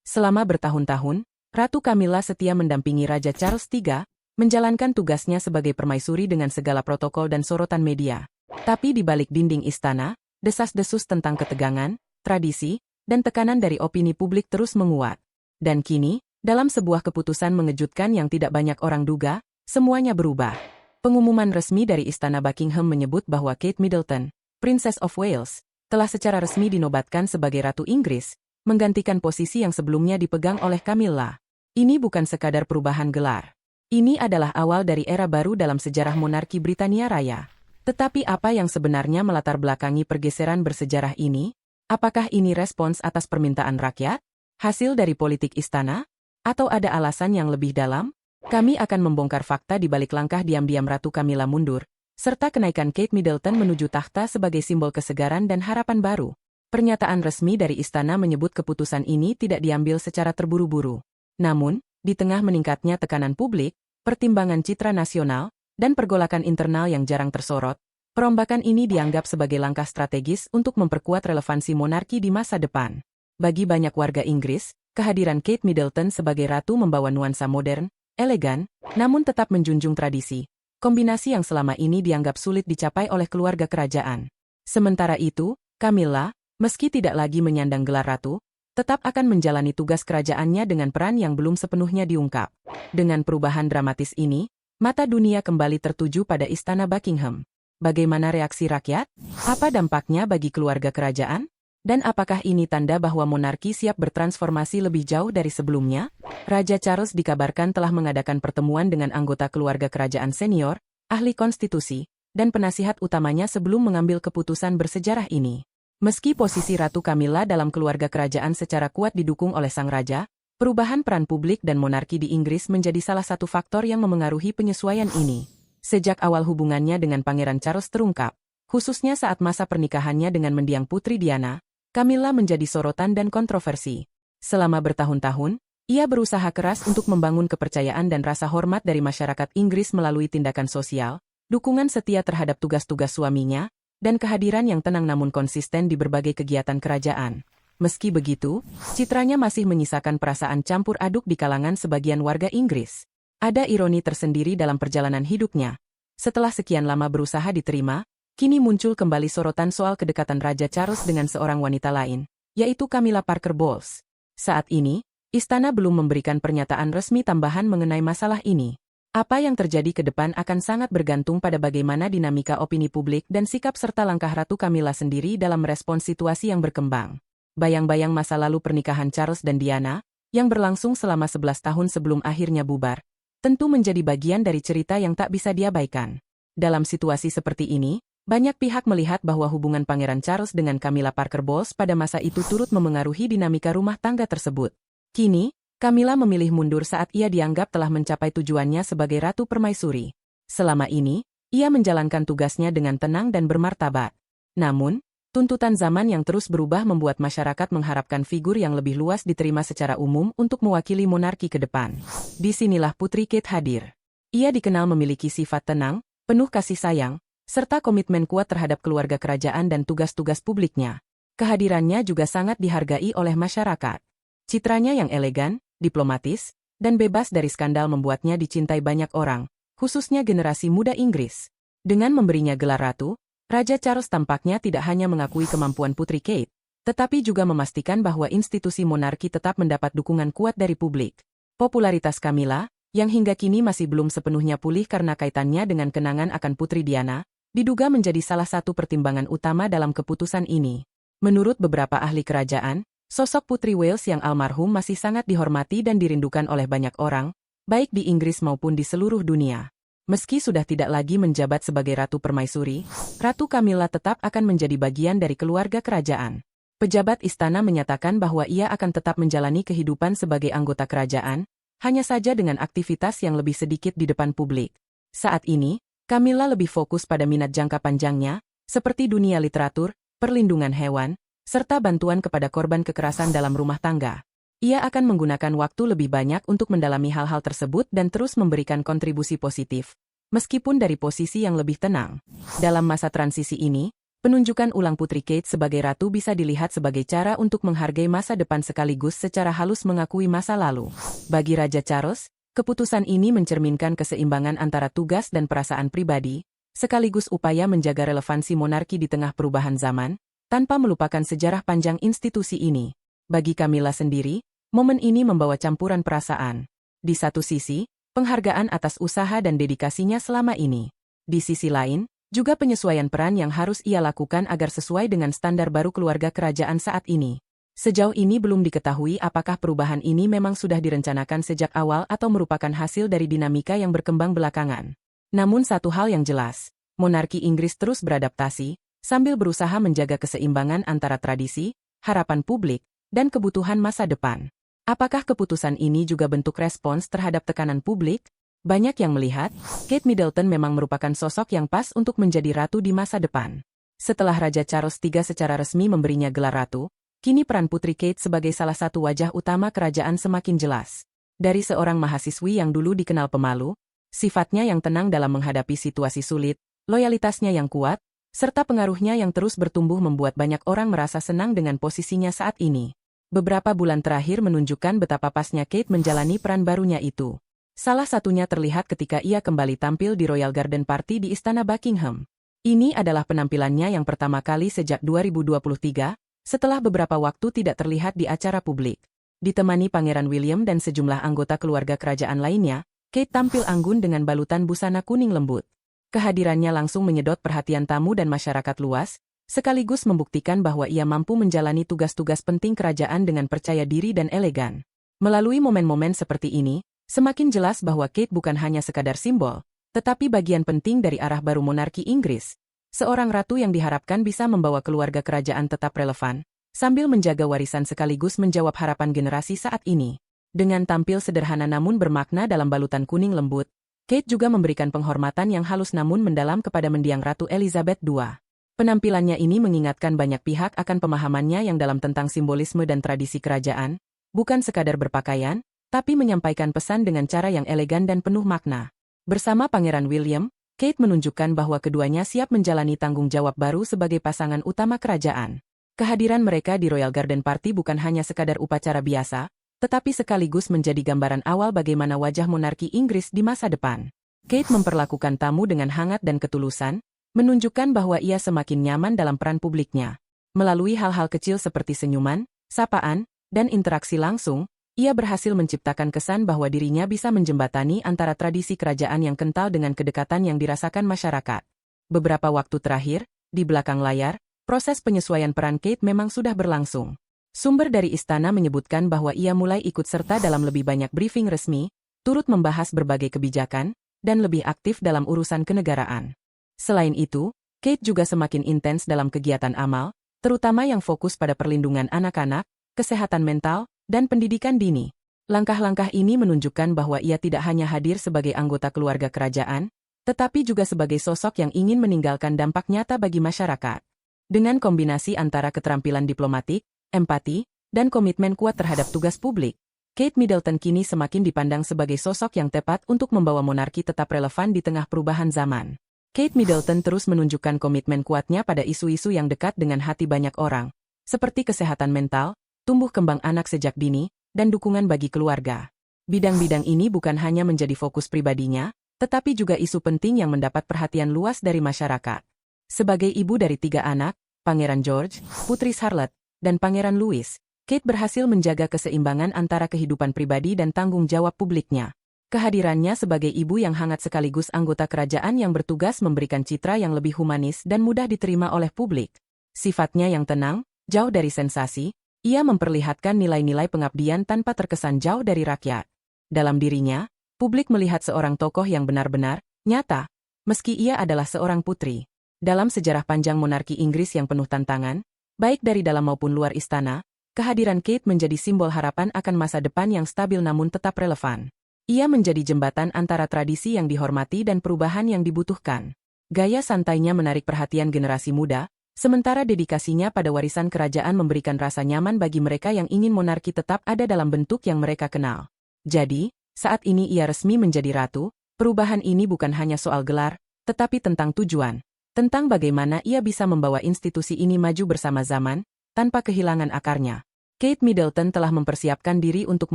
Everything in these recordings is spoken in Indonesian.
Selama bertahun-tahun, Ratu Camilla setia mendampingi Raja Charles III, menjalankan tugasnya sebagai permaisuri dengan segala protokol dan sorotan media. Tapi di balik dinding istana, desas-desus tentang ketegangan, tradisi, dan tekanan dari opini publik terus menguat. Dan kini, dalam sebuah keputusan mengejutkan yang tidak banyak orang duga, semuanya berubah. Pengumuman resmi dari Istana Buckingham menyebut bahwa Kate Middleton, Princess of Wales, telah secara resmi dinobatkan sebagai Ratu Inggris, menggantikan posisi yang sebelumnya dipegang oleh Camilla. Ini bukan sekadar perubahan gelar. Ini adalah awal dari era baru dalam sejarah monarki Britania Raya. Tetapi apa yang sebenarnya melatar belakangi pergeseran bersejarah ini? Apakah ini respons atas permintaan rakyat? Hasil dari politik istana? Atau ada alasan yang lebih dalam? Kami akan membongkar fakta di balik langkah diam-diam Ratu Camilla mundur, serta kenaikan Kate Middleton menuju takhta sebagai simbol kesegaran dan harapan baru. Pernyataan resmi dari istana menyebut keputusan ini tidak diambil secara terburu-buru. Namun, di tengah meningkatnya tekanan publik, pertimbangan citra nasional, dan pergolakan internal yang jarang tersorot, perombakan ini dianggap sebagai langkah strategis untuk memperkuat relevansi monarki di masa depan. Bagi banyak warga Inggris, kehadiran Kate Middleton sebagai ratu membawa nuansa modern, elegan, namun tetap menjunjung tradisi, kombinasi yang selama ini dianggap sulit dicapai oleh keluarga kerajaan. Sementara itu, Camilla, meski tidak lagi menyandang gelar ratu, tetap akan menjalani tugas kerajaannya dengan peran yang belum sepenuhnya diungkap. Dengan perubahan dramatis ini, mata dunia kembali tertuju pada Istana Buckingham. Bagaimana reaksi rakyat? Apa dampaknya bagi keluarga kerajaan? Dan apakah ini tanda bahwa monarki siap bertransformasi lebih jauh dari sebelumnya? Raja Charles dikabarkan telah mengadakan pertemuan dengan anggota keluarga kerajaan senior, ahli konstitusi, dan penasihat utamanya sebelum mengambil keputusan bersejarah ini. Meski posisi Ratu Camilla dalam keluarga kerajaan secara kuat didukung oleh sang raja, perubahan peran publik dan monarki di Inggris menjadi salah satu faktor yang memengaruhi penyesuaian ini. Sejak awal hubungannya dengan Pangeran Charles terungkap, khususnya saat masa pernikahannya dengan mendiang Putri Diana, Camilla menjadi sorotan dan kontroversi. Selama bertahun-tahun, ia berusaha keras untuk membangun kepercayaan dan rasa hormat dari masyarakat Inggris melalui tindakan sosial, dukungan setia terhadap tugas-tugas suaminya, dan kehadiran yang tenang namun konsisten di berbagai kegiatan kerajaan. Meski begitu, citranya masih menyisakan perasaan campur aduk di kalangan sebagian warga Inggris. Ada ironi tersendiri dalam perjalanan hidupnya. Setelah sekian lama berusaha diterima, kini muncul kembali sorotan soal kedekatan Raja Charles dengan seorang wanita lain, yaitu Camilla Parker Bowles. Saat ini, istana belum memberikan pernyataan resmi tambahan mengenai masalah ini. Apa yang terjadi ke depan akan sangat bergantung pada bagaimana dinamika opini publik dan sikap serta langkah Ratu Camilla sendiri dalam merespons situasi yang berkembang. Bayang-bayang masa lalu pernikahan Charles dan Diana, yang berlangsung selama 11 tahun sebelum akhirnya bubar, tentu menjadi bagian dari cerita yang tak bisa diabaikan. Dalam situasi seperti ini, banyak pihak melihat bahwa hubungan Pangeran Charles dengan Camilla Parker Bowles pada masa itu turut memengaruhi dinamika rumah tangga tersebut. Kini, Camilla memilih mundur saat ia dianggap telah mencapai tujuannya sebagai Ratu Permaisuri. Selama ini, ia menjalankan tugasnya dengan tenang dan bermartabat. Namun, tuntutan zaman yang terus berubah membuat masyarakat mengharapkan figur yang lebih luas diterima secara umum untuk mewakili monarki ke depan. Disinilah Putri Kate hadir. Ia dikenal memiliki sifat tenang, penuh kasih sayang, serta komitmen kuat terhadap keluarga kerajaan dan tugas-tugas publiknya. Kehadirannya juga sangat dihargai oleh masyarakat. Citranya yang elegan, diplomatis, dan bebas dari skandal membuatnya dicintai banyak orang, khususnya generasi muda Inggris. Dengan memberinya gelar ratu, Raja Charles tampaknya tidak hanya mengakui kemampuan Putri Kate, tetapi juga memastikan bahwa institusi monarki tetap mendapat dukungan kuat dari publik. Popularitas Camilla, yang hingga kini masih belum sepenuhnya pulih karena kaitannya dengan kenangan akan Putri Diana, diduga menjadi salah satu pertimbangan utama dalam keputusan ini. Menurut beberapa ahli kerajaan, sosok Putri Wales yang almarhum masih sangat dihormati dan dirindukan oleh banyak orang, baik di Inggris maupun di seluruh dunia. Meski sudah tidak lagi menjabat sebagai Ratu Permaisuri, Ratu Camilla tetap akan menjadi bagian dari keluarga kerajaan. Pejabat istana menyatakan bahwa ia akan tetap menjalani kehidupan sebagai anggota kerajaan, hanya saja dengan aktivitas yang lebih sedikit di depan publik. Saat ini, Camilla lebih fokus pada minat jangka panjangnya, seperti dunia literatur, perlindungan hewan, serta bantuan kepada korban kekerasan dalam rumah tangga. Ia akan menggunakan waktu lebih banyak untuk mendalami hal-hal tersebut dan terus memberikan kontribusi positif, meskipun dari posisi yang lebih tenang. Dalam masa transisi ini, Penunjukan ulang Putri Kate sebagai ratu bisa dilihat sebagai cara untuk menghargai masa depan sekaligus secara halus mengakui masa lalu. Bagi Raja Charles, keputusan ini mencerminkan keseimbangan antara tugas dan perasaan pribadi, sekaligus upaya menjaga relevansi monarki di tengah perubahan zaman, tanpa melupakan sejarah panjang institusi ini. Bagi Camilla sendiri, momen ini membawa campuran perasaan. Di satu sisi, penghargaan atas usaha dan dedikasinya selama ini. Di sisi lain, juga penyesuaian peran yang harus ia lakukan agar sesuai dengan standar baru keluarga kerajaan saat ini. Sejauh ini belum diketahui apakah perubahan ini memang sudah direncanakan sejak awal atau merupakan hasil dari dinamika yang berkembang belakangan. Namun satu hal yang jelas, monarki Inggris terus beradaptasi, sambil berusaha menjaga keseimbangan antara tradisi, harapan publik, dan kebutuhan masa depan. Apakah keputusan ini juga bentuk respons terhadap tekanan publik? Banyak yang melihat, Kate Middleton memang merupakan sosok yang pas untuk menjadi ratu di masa depan. Setelah Raja Charles III secara resmi memberinya gelar ratu, kini peran Putri Kate sebagai salah satu wajah utama kerajaan semakin jelas. Dari seorang mahasiswi yang dulu dikenal pemalu, sifatnya yang tenang dalam menghadapi situasi sulit, loyalitasnya yang kuat, serta pengaruhnya yang terus bertumbuh membuat banyak orang merasa senang dengan posisinya saat ini. Beberapa bulan terakhir menunjukkan betapa pasnya Kate menjalani peran barunya itu. Salah satunya terlihat ketika ia kembali tampil di Royal Garden Party di Istana Buckingham. Ini adalah penampilannya yang pertama kali sejak 2023, setelah beberapa waktu tidak terlihat di acara publik. Ditemani Pangeran William dan sejumlah anggota keluarga kerajaan lainnya, Kate tampil anggun dengan balutan busana kuning lembut. Kehadirannya langsung menyedot perhatian tamu dan masyarakat luas, sekaligus membuktikan bahwa ia mampu menjalani tugas-tugas penting kerajaan dengan percaya diri dan elegan. Melalui momen-momen seperti ini, semakin jelas bahwa Kate bukan hanya sekadar simbol, tetapi bagian penting dari arah baru monarki Inggris. Seorang ratu yang diharapkan bisa membawa keluarga kerajaan tetap relevan, sambil menjaga warisan sekaligus menjawab harapan generasi saat ini. Dengan tampil sederhana namun bermakna dalam balutan kuning lembut, Kate juga memberikan penghormatan yang halus namun mendalam kepada mendiang Ratu Elizabeth II. Penampilannya ini mengingatkan banyak pihak akan pemahamannya yang dalam tentang simbolisme dan tradisi kerajaan, bukan sekadar berpakaian, tapi menyampaikan pesan dengan cara yang elegan dan penuh makna. Bersama Pangeran William, Kate menunjukkan bahwa keduanya siap menjalani tanggung jawab baru sebagai pasangan utama kerajaan. Kehadiran mereka di Royal Garden Party bukan hanya sekadar upacara biasa, tetapi sekaligus menjadi gambaran awal bagaimana wajah monarki Inggris di masa depan. Kate memperlakukan tamu dengan hangat dan ketulusan, menunjukkan bahwa ia semakin nyaman dalam peran publiknya. Melalui hal-hal kecil seperti senyuman, sapaan, dan interaksi langsung, ia berhasil menciptakan kesan bahwa dirinya bisa menjembatani antara tradisi kerajaan yang kental dengan kedekatan yang dirasakan masyarakat. Beberapa waktu terakhir, di belakang layar, proses penyesuaian peran Kate memang sudah berlangsung. Sumber dari istana menyebutkan bahwa ia mulai ikut serta dalam lebih banyak briefing resmi, turut membahas berbagai kebijakan, dan lebih aktif dalam urusan kenegaraan. Selain itu, Kate juga semakin intens dalam kegiatan amal, terutama yang fokus pada perlindungan anak-anak, kesehatan mental, dan pendidikan dini. Langkah-langkah ini menunjukkan bahwa ia tidak hanya hadir sebagai anggota keluarga kerajaan, tetapi juga sebagai sosok yang ingin meninggalkan dampak nyata bagi masyarakat. Dengan kombinasi antara keterampilan diplomatik, empati, dan komitmen kuat terhadap tugas publik, Kate Middleton kini semakin dipandang sebagai sosok yang tepat untuk membawa monarki tetap relevan di tengah perubahan zaman. Kate Middleton terus menunjukkan komitmen kuatnya pada isu-isu yang dekat dengan hati banyak orang, seperti kesehatan mental, tumbuh kembang anak sejak dini, dan dukungan bagi keluarga. Bidang-bidang ini bukan hanya menjadi fokus pribadinya, tetapi juga isu penting yang mendapat perhatian luas dari masyarakat. Sebagai ibu dari 3 anak, Pangeran George, Putri Charlotte, dan Pangeran Louis, Kate berhasil menjaga keseimbangan antara kehidupan pribadi dan tanggung jawab publiknya. Kehadirannya sebagai ibu yang hangat sekaligus anggota kerajaan yang bertugas memberikan citra yang lebih humanis dan mudah diterima oleh publik. Sifatnya yang tenang, jauh dari sensasi, ia memperlihatkan nilai-nilai pengabdian tanpa terkesan jauh dari rakyat. Dalam dirinya, publik melihat seorang tokoh yang benar-benar nyata, meski ia adalah seorang putri. Dalam sejarah panjang monarki Inggris yang penuh tantangan, baik dari dalam maupun luar istana, kehadiran Kate menjadi simbol harapan akan masa depan yang stabil namun tetap relevan. Ia menjadi jembatan antara tradisi yang dihormati dan perubahan yang dibutuhkan. Gaya santainya menarik perhatian generasi muda, sementara dedikasinya pada warisan kerajaan memberikan rasa nyaman bagi mereka yang ingin monarki tetap ada dalam bentuk yang mereka kenal. Jadi, saat ini ia resmi menjadi ratu, perubahan ini bukan hanya soal gelar, tetapi tentang tujuan. tentang bagaimana ia bisa membawa institusi ini maju bersama zaman, tanpa kehilangan akarnya. Kate Middleton telah mempersiapkan diri untuk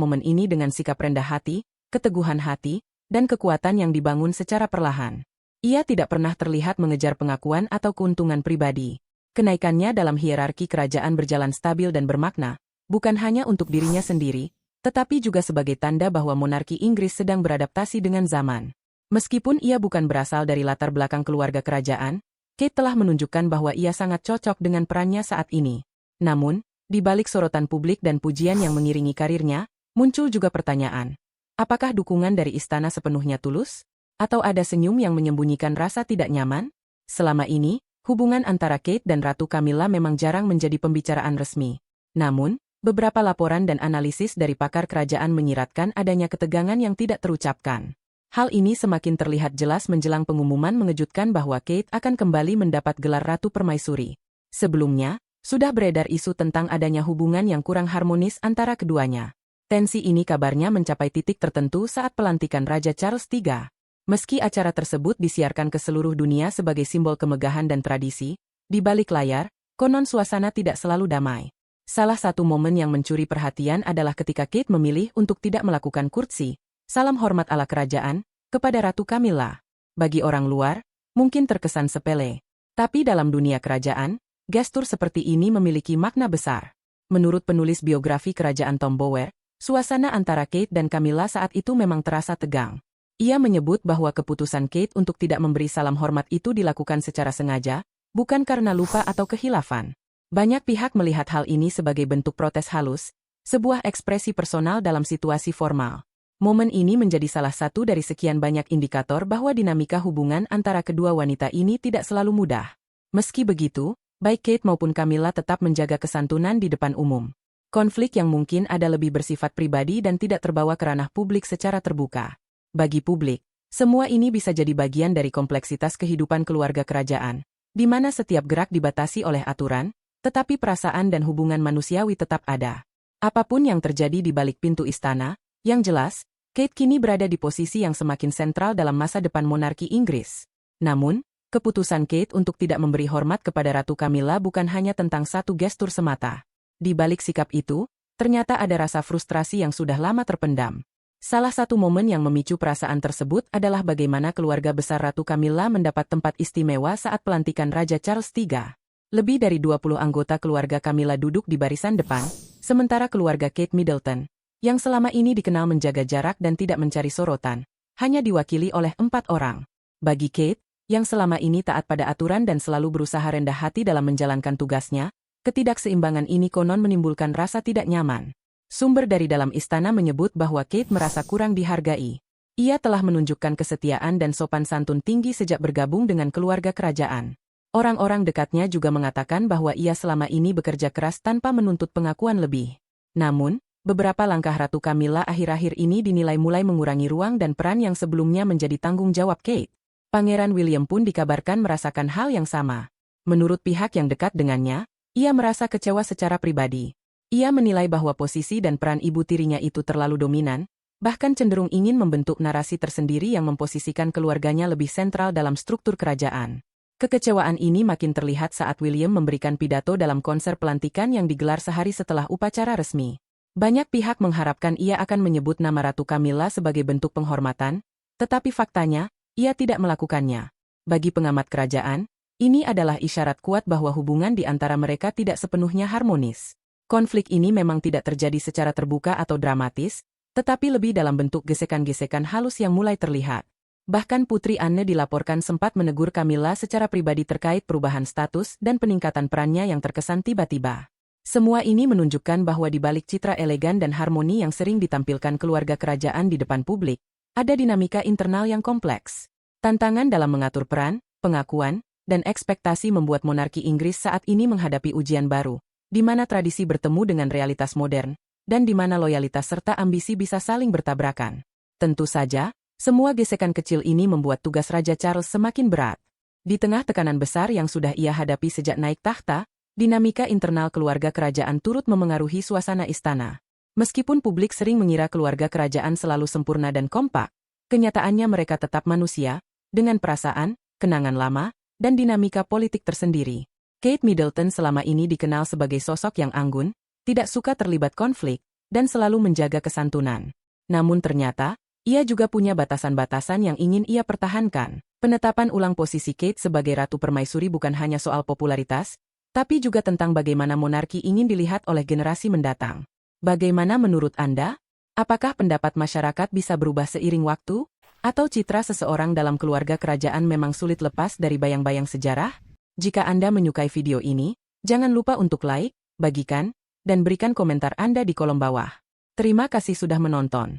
momen ini dengan sikap rendah hati, keteguhan hati, dan kekuatan yang dibangun secara perlahan. Ia tidak pernah terlihat mengejar pengakuan atau keuntungan pribadi. Kenaikannya dalam hierarki kerajaan berjalan stabil dan bermakna, bukan hanya untuk dirinya sendiri, tetapi juga sebagai tanda bahwa monarki Inggris sedang beradaptasi dengan zaman. Meskipun ia bukan berasal dari latar belakang keluarga kerajaan, Kate telah menunjukkan bahwa ia sangat cocok dengan perannya saat ini. Namun, di balik sorotan publik dan pujian yang mengiringi karirnya, muncul juga pertanyaan. Apakah dukungan dari istana sepenuhnya tulus? Atau ada senyum yang menyembunyikan rasa tidak nyaman? Selama ini, hubungan antara Kate dan Ratu Camilla memang jarang menjadi pembicaraan resmi. Namun, beberapa laporan dan analisis dari pakar kerajaan menyiratkan adanya ketegangan yang tidak terucapkan. Hal ini semakin terlihat jelas menjelang pengumuman mengejutkan bahwa Kate akan kembali mendapat gelar Ratu Permaisuri. Sebelumnya, sudah beredar isu tentang adanya hubungan yang kurang harmonis antara keduanya. Tensi ini kabarnya mencapai titik tertentu saat pelantikan Raja Charles III. Meski acara tersebut disiarkan ke seluruh dunia sebagai simbol kemegahan dan tradisi, di balik layar, konon suasana tidak selalu damai. Salah satu momen yang mencuri perhatian adalah ketika Kate memilih untuk tidak melakukan kurtsi, salam hormat ala kerajaan, kepada Ratu Camilla. Bagi orang luar, mungkin terkesan sepele. Tapi dalam dunia kerajaan, gestur seperti ini memiliki makna besar. Menurut penulis biografi kerajaan Tom Bower, suasana antara Kate dan Camilla saat itu memang terasa tegang. Ia menyebut bahwa keputusan Kate untuk tidak memberi salam hormat itu dilakukan secara sengaja, bukan karena lupa atau kehilafan. Banyak pihak melihat hal ini sebagai bentuk protes halus, sebuah ekspresi personal dalam situasi formal. Momen ini menjadi salah satu dari sekian banyak indikator bahwa dinamika hubungan antara kedua wanita ini tidak selalu mudah. Meski begitu, baik Kate maupun Camilla tetap menjaga kesantunan di depan umum. Konflik yang mungkin ada lebih bersifat pribadi dan tidak terbawa ke ranah publik secara terbuka. Bagi publik, semua ini bisa jadi bagian dari kompleksitas kehidupan keluarga kerajaan, di mana setiap gerak dibatasi oleh aturan, tetapi perasaan dan hubungan manusiawi tetap ada. Apapun yang terjadi di balik pintu istana, yang jelas, Kate kini berada di posisi yang semakin sentral dalam masa depan monarki Inggris. Namun, keputusan Kate untuk tidak memberi hormat kepada Ratu Camilla bukan hanya tentang satu gestur semata. Di balik sikap itu, ternyata ada rasa frustrasi yang sudah lama terpendam. Salah satu momen yang memicu perasaan tersebut adalah bagaimana keluarga besar Ratu Camilla mendapat tempat istimewa saat pelantikan Raja Charles III. Lebih dari 20 anggota keluarga Camilla duduk di barisan depan, sementara keluarga Kate Middleton, yang selama ini dikenal menjaga jarak dan tidak mencari sorotan, hanya diwakili oleh 4 orang. Bagi Kate, yang selama ini taat pada aturan dan selalu berusaha rendah hati dalam menjalankan tugasnya, ketidakseimbangan ini konon menimbulkan rasa tidak nyaman. Sumber dari dalam istana menyebut bahwa Kate merasa kurang dihargai. Ia telah menunjukkan kesetiaan dan sopan santun tinggi sejak bergabung dengan keluarga kerajaan. Orang-orang dekatnya juga mengatakan bahwa ia selama ini bekerja keras tanpa menuntut pengakuan lebih. Namun, beberapa langkah Ratu Camilla akhir-akhir ini dinilai mulai mengurangi ruang dan peran yang sebelumnya menjadi tanggung jawab Kate. Pangeran William pun dikabarkan merasakan hal yang sama. Menurut pihak yang dekat dengannya, ia merasa kecewa secara pribadi. Ia menilai bahwa posisi dan peran ibu tirinya itu terlalu dominan, bahkan cenderung ingin membentuk narasi tersendiri yang memposisikan keluarganya lebih sentral dalam struktur kerajaan. Kekecewaan ini makin terlihat saat William memberikan pidato dalam konser pelantikan yang digelar sehari setelah upacara resmi. Banyak pihak mengharapkan ia akan menyebut nama Ratu Camilla sebagai bentuk penghormatan, tetapi faktanya, ia tidak melakukannya. Bagi pengamat kerajaan, ini adalah isyarat kuat bahwa hubungan di antara mereka tidak sepenuhnya harmonis. Konflik ini memang tidak terjadi secara terbuka atau dramatis, tetapi lebih dalam bentuk gesekan-gesekan halus yang mulai terlihat. Bahkan Putri Anne dilaporkan sempat menegur Camilla secara pribadi terkait perubahan status dan peningkatan perannya yang terkesan tiba-tiba. Semua ini menunjukkan bahwa di balik citra elegan dan harmoni yang sering ditampilkan keluarga kerajaan di depan publik, ada dinamika internal yang kompleks. Tantangan dalam mengatur peran, pengakuan, dan ekspektasi membuat monarki Inggris saat ini menghadapi ujian baru, di mana tradisi bertemu dengan realitas modern, dan di mana loyalitas serta ambisi bisa saling bertabrakan. Tentu saja, semua gesekan kecil ini membuat tugas Raja Charles semakin berat. Di tengah tekanan besar yang sudah ia hadapi sejak naik tahta, dinamika internal keluarga kerajaan turut memengaruhi suasana istana. Meskipun publik sering mengira keluarga kerajaan selalu sempurna dan kompak, kenyataannya mereka tetap manusia, dengan perasaan, kenangan lama, dan dinamika politik tersendiri. Kate Middleton selama ini dikenal sebagai sosok yang anggun, tidak suka terlibat konflik, dan selalu menjaga kesantunan. Namun ternyata, ia juga punya batasan-batasan yang ingin ia pertahankan. Penetapan ulang posisi Kate sebagai Ratu Permaisuri bukan hanya soal popularitas, tapi juga tentang bagaimana monarki ingin dilihat oleh generasi mendatang. Bagaimana menurut Anda? Apakah pendapat masyarakat bisa berubah seiring waktu? Atau citra seseorang dalam keluarga kerajaan memang sulit lepas dari bayang-bayang sejarah? Jika Anda menyukai video ini, jangan lupa untuk like, bagikan, dan berikan komentar Anda di kolom bawah. Terima kasih sudah menonton.